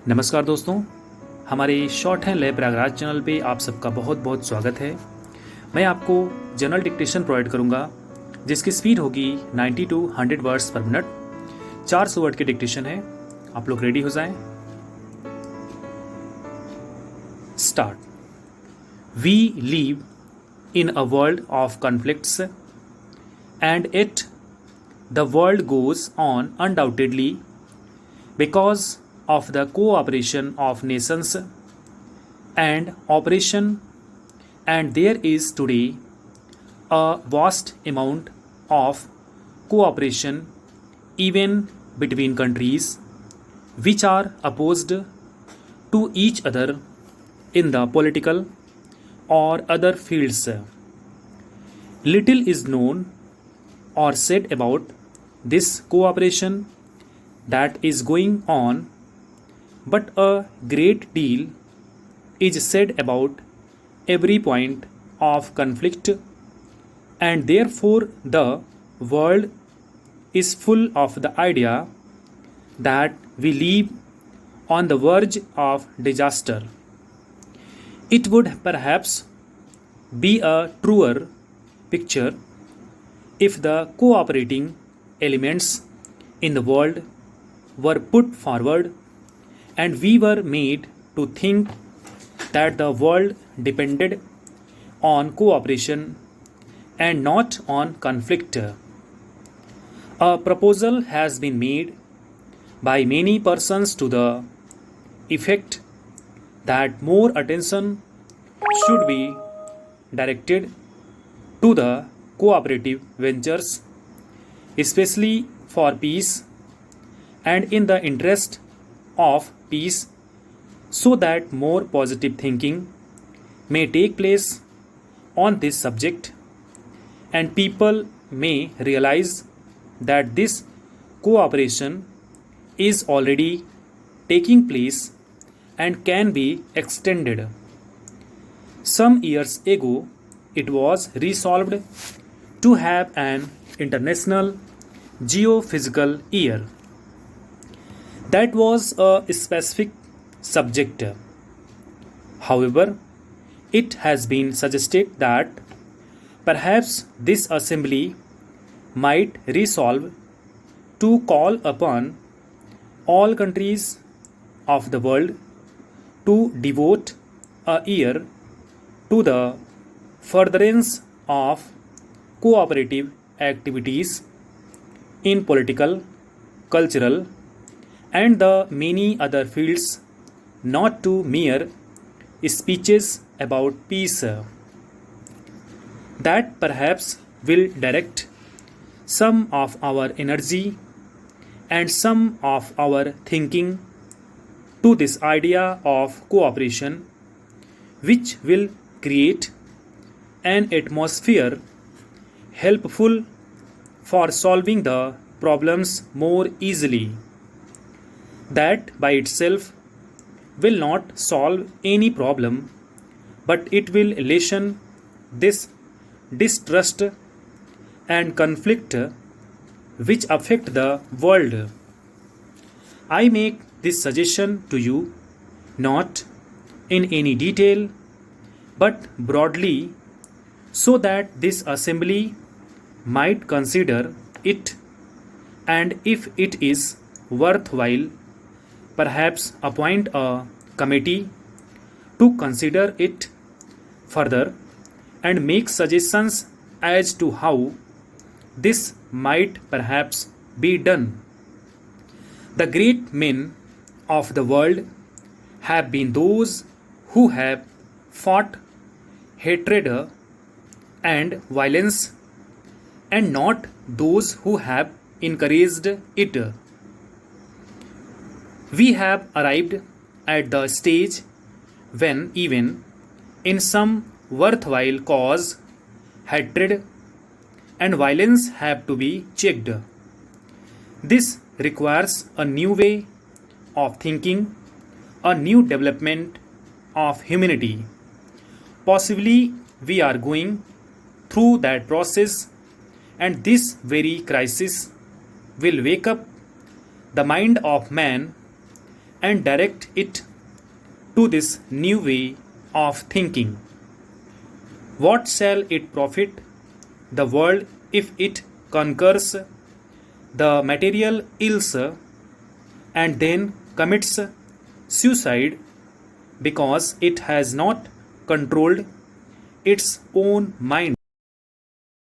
नमस्कार दोस्तों, हमारे short hand lab Prayagraj channel पे आप सबका बहुत बहुत स्वागत है। मैं आपको जनरल डिक्टेशन प्रोवाइड करूंगा जिसकी स्पीड होगी 90 to 100 words per minute. 400 word की डिक्टेशन है। आप लोग रेडी हो जाएं। Start. We live in a world of conflicts and it the world goes on undoubtedly because of the cooperation of nations and operation, and there is today a vast amount of cooperation even between countries which are opposed to each other in the political or other fields. Little is known or said about this cooperation that is going on, but a great deal is said about every point of conflict, and therefore the world is full of the idea that we live on the verge of disaster. It would perhaps be a truer picture if the cooperating elements in the world were put forward and we were made to think that the world depended on cooperation and not on conflict. A proposal has been made by many persons to the effect that more attention should be directed to the cooperative ventures, especially for peace and in the interest of peace, so that more positive thinking may take place on this subject and people may realize that this cooperation is already taking place and can be extended. Some years ago, it was resolved to have an international geophysical year. That was a specific subject. However, it has been suggested that perhaps this assembly might resolve to call upon all countries of the world to devote a year to the furtherance of cooperative activities in political, cultural, and the many other fields, not to mere speeches about peace. That perhaps will direct some of our energy and some of our thinking to this idea of cooperation, which will create an atmosphere helpful for solving the problems more easily. That by itself will not solve any problem, but it will lessen this distrust and conflict which affect the world. I make this suggestion to you not in any detail but broadly, so that this assembly might consider it, and if it is worthwhile, perhaps appoint a committee to consider it further and make suggestions as to how this might perhaps be done. The great men of the world have been those who have fought hatred and violence, and not those who have encouraged it. We have arrived at the stage when even in some worthwhile cause, hatred and violence have to be checked. This requires a new way of thinking, a new development of humanity. Possibly we are going through that process, and this very crisis will wake up the mind of man and direct it to this new way of thinking. What shall it profit the world if it conquers the material ills and then commits suicide because it has not controlled its own mind?